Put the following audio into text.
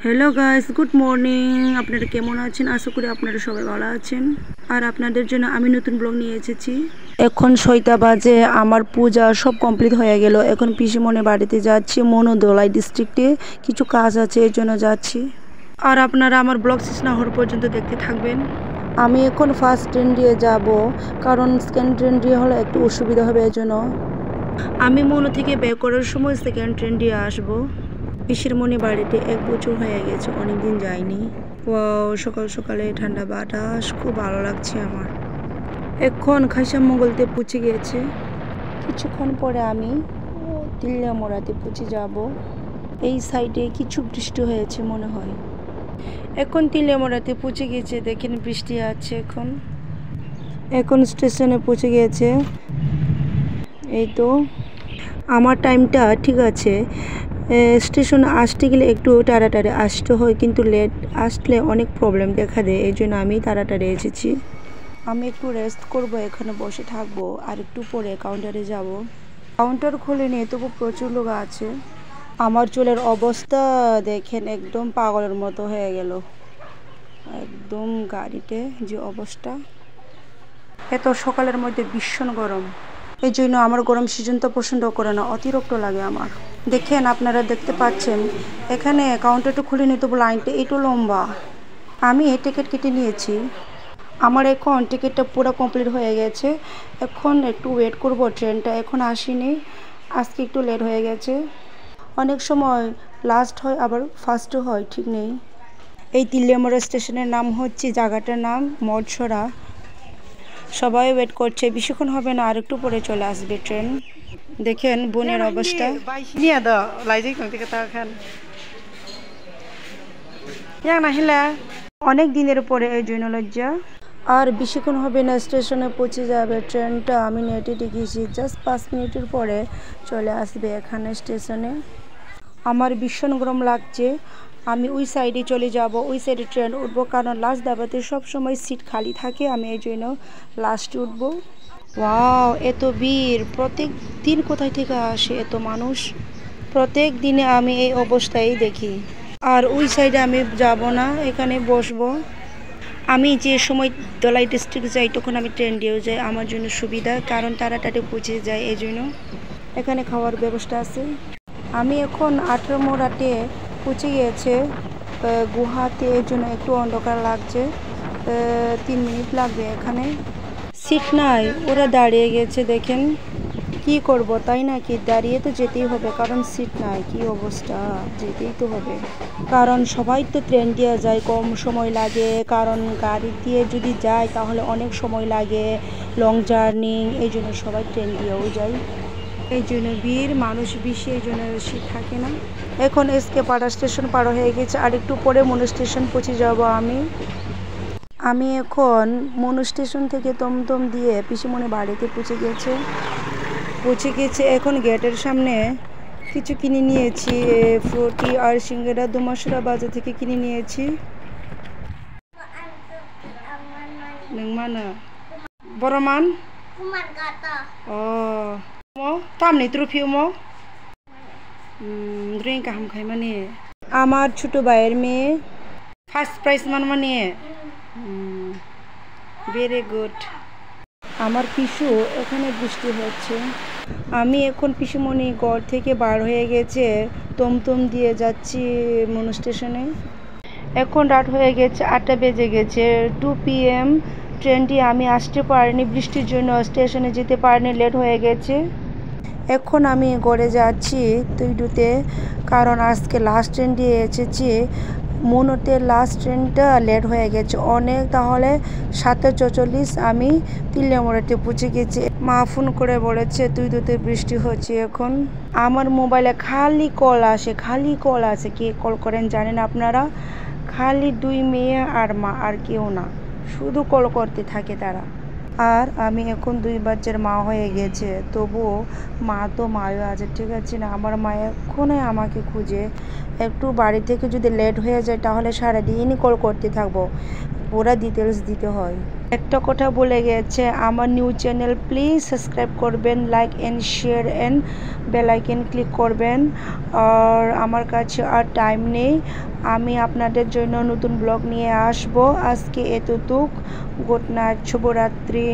Hello guys, good morning. আপনারা কেমন আছেন? আশা করি আপনারা সবাই ভালো আছেন। আর আপনাদের জন্য আমি নতুন ব্লগ নিয়ে এসেছি। এখন 6টা বাজে, আমার পূজা সব কমপ্লিট হয়ে গেল। এখন পিসিমণির বাড়িতে যাচ্ছি, মনোদলাই ডিস্ট্রিক্টে কিছু কাজ আছে, এর জন্য যাচ্ছি। আর আপনারা আমার ব্লগ শেষ না হওয়ার পর্যন্ত দেখতে থাকবেন। আমি এখন ফার্স্ট ট্রেন দিয়ে যাব, কারণ সেকেন্ড ট্রেন দিয়ে হলে একটু অসুবিধা হবে, এর জন্য আমি মনো থেকে বের করার সময় সেকেন্ড ট্রেন দিয়ে আসবো। পিসিমণির বাড়িতে 1 বছর হয়ে গেছে, অনেকদিন যাইনি। সকাল সকালে ঠান্ডা বাতাস, খুব ভালো লাগছে আমার। এখন খাইসামঙ্গলতে পৌঁছে গিয়েছে। কিছুক্ষণ পরে আমি তিল্লামোড়াতে পৌঁছে যাব। এই সাইডে কিছু বৃষ্টি হয়েছে মনে হয়। এখন তিল্লামোড়াতে পৌঁছে গিয়েছে, দেখেন বৃষ্টি আছে। এখন স্টেশনে পৌঁছে গিয়েছে। এই তো আমার টাইমটা ঠিক আছে। স্টেশনে আসতে গেলে একটু তাড়াতাড়ি আসতে হয়, কিন্তু লেট আসলে অনেক প্রবলেম দেখা দেয়, এই জন্য আমি তাড়াতাড়ি এসেছি। আমি একটু রেস্ট করব, এখানে বসে থাকবো, আর একটু পরে কাউন্টারে যাব। কাউন্টার খুলেনি, তবু প্রচুর লোক আছে। আমার চুলের অবস্থা দেখেন, একদম পাগলের মতো হয়ে গেল। একদম গাড়িতে যে অবস্থা। এত সকালের মধ্যে ভীষণ গরম, এই জন্য আমার গরম সিজন তো পছন্দ করে না, অতিরিক্ত লাগে আমার। দেখেন, আপনারা দেখতে পাচ্ছেন এখানে কাউন্টারটা খুলে নিতে বলে লাইনটা একটু লম্বা। আমি টিকিট কেটে নিয়েছি। আমার এখন টিকিটটা পুরো কমপ্লিট হয়ে গেছে। এখন একটু ওয়েট করব, ট্রেনটা এখন আসেনি, আজকে একটু লেট হয়ে গেছে। অনেক সময় লাস্ট হয়, আবার ফার্স্টও হয়, ঠিক নেই। এই তিল্লামোড়া স্টেশনের নাম হচ্ছে, জায়গাটার নাম মঠছড়া। সবাই ওয়েট করছে, বেশিক্ষণ হবে না, আর একটু পরে চলে আসবে ট্রেন। দেখেন বোনের অবস্থা। অনেক দিনের পরে এই জন্য লজ্জা। আর বেশিক্ষণ হবে না, স্টেশনে পৌঁছে যাবে ট্রেনটা। আমি নেটে দেখেছি জাস্ট 5 মিনিটের পরে চলে আসবে এখানে স্টেশনে। আমার ভীষণ গরম লাগছে। আমি ওই সাইডে চলে যাব, ওই সাইডে ট্রেন উঠবো, কারণ লাস্ট ডাবাতে সবসময় সিট খালি থাকে, আমি এই জন্য লাস্টে উঠবো। ওয়াও, এত ভিড়! প্রত্যেক দিন কোথায় থেকে আসে এত মানুষ? প্রত্যেক দিনে আমি এই অবস্থায় দেখি। আর ওই সাইডে আমি যাব না, এখানে বসবো। আমি যে সময় ধলাই ডিস্ট্রিক্ট যাই, তখন আমি ট্রেন দিয়েও যাই, আমার জন্য সুবিধা, কারণ তাড়াতাড়ি পৌঁছে যায়, এই জন্য। এখানে খাওয়ার ব্যবস্থা আছে। আমি এখন 18 মোড়াতে পৌঁছে গিয়েছে গুহাতে, এর জন্য একটু অন্ধকার লাগছে। 3 মিনিট লাগবে এখানে। সিট নাই, ওরা দাঁড়িয়ে গেছে, দেখেন। কি করব, তাই নাকি? দাঁড়িয়ে তো যেতেই হবে, কারণ সিট নাই। কি অবস্থা, যেতেই তো হবে, কারণ সবাই তো ট্রেন দিয়ে যায়, কম সময় লাগে। কারণ গাড়ি দিয়ে যদি যায় তাহলে অনেক সময় লাগে, লং জার্নি, এই জন্য সবাই ট্রেন দিয়েও যায়। এই জন্য ভিড়, মানুষ বেশি, এই জন্য সিট থাকে না। এখন এসকে পাড়া স্টেশন পার হয়ে গেছে, আর একটু পরে মনো স্টেশন পৌঁছে যাব আমি এখন মনো স্টেশন থেকে টমটম দিয়ে পিসিমণির বাড়িতে পৌঁছে গেছে। এখন গেটের সামনে কিছু কিনে নিয়েছি, ফ্রুটি আর সিঙ্গারা দুমাসরা বাজার থেকে কিনে নিয়েছি। বড় মান ও mo tam ni trufio mo drink কাহাম খাই মানে। আমার ছোট ভাইয়ের মেয়ে, ফার্স্ট প্রাইজ মানে। Very good. আমার পিসু, এখানে বৃষ্টি হচ্ছে। আমি এখন পিসুমণি ঘর থেকে বার হয়ে গেছে, টমটম দিয়ে যাচ্ছি মনো স্টেশনে। এখন রাত হয়ে গেছে, 8টা বেজে গেছে, 2 PM। ট্রেনটি আমি আসতে পারিনি, বৃষ্টির জন্য স্টেশনে যেতে পারিনি, লেট হয়ে গেছে। এখন আমি ঘরে যাচ্ছি তুইডুতে, কারণ আজকে লাস্ট ট্রেন দিয়ে এসেছি। মনোতে লাস্ট ট্রেনটা লেট হয়ে গেছে অনেক, তাহলে 7:44 আমি তিল্লামোড়াতে পৌঁছে গেছি। মা ফোন করে বলেছে তুইডুতে বৃষ্টি হচ্ছে এখন। আমার মোবাইলে খালি কল আসে, কে কল করেন জানেন আপনারা? খালি 2 মেয়ে আর মা, আর কেউ না, শুধু কল করতে থাকে তারা। আর আমি এখন 2 বাচ্চার মা হয়ে গেছে, তবুও মা তো মায়ও আছে, ঠিক আছে না? আমার মা এখনই আমাকে খুঁজে। একটু বাড়ি থেকে যদি লেট হয়ে যায় তাহলে সারাদিনই কল করতে থাকবো। পুরা ডিটেলস দিতে হয়। একটা কথা বলে গেছে, আমার নিউ চ্যানেল প্লিজ সাবস্ক্রাইব করবেন, like and share and bell icon click করবেন। আর আমার কাছে আর টাইম নেই, আমি আপনাদের জন্য নতুন ব্লগ নিয়ে আসবো। আজকে এতটুক, গুড নাইট, শুভরাত্রি।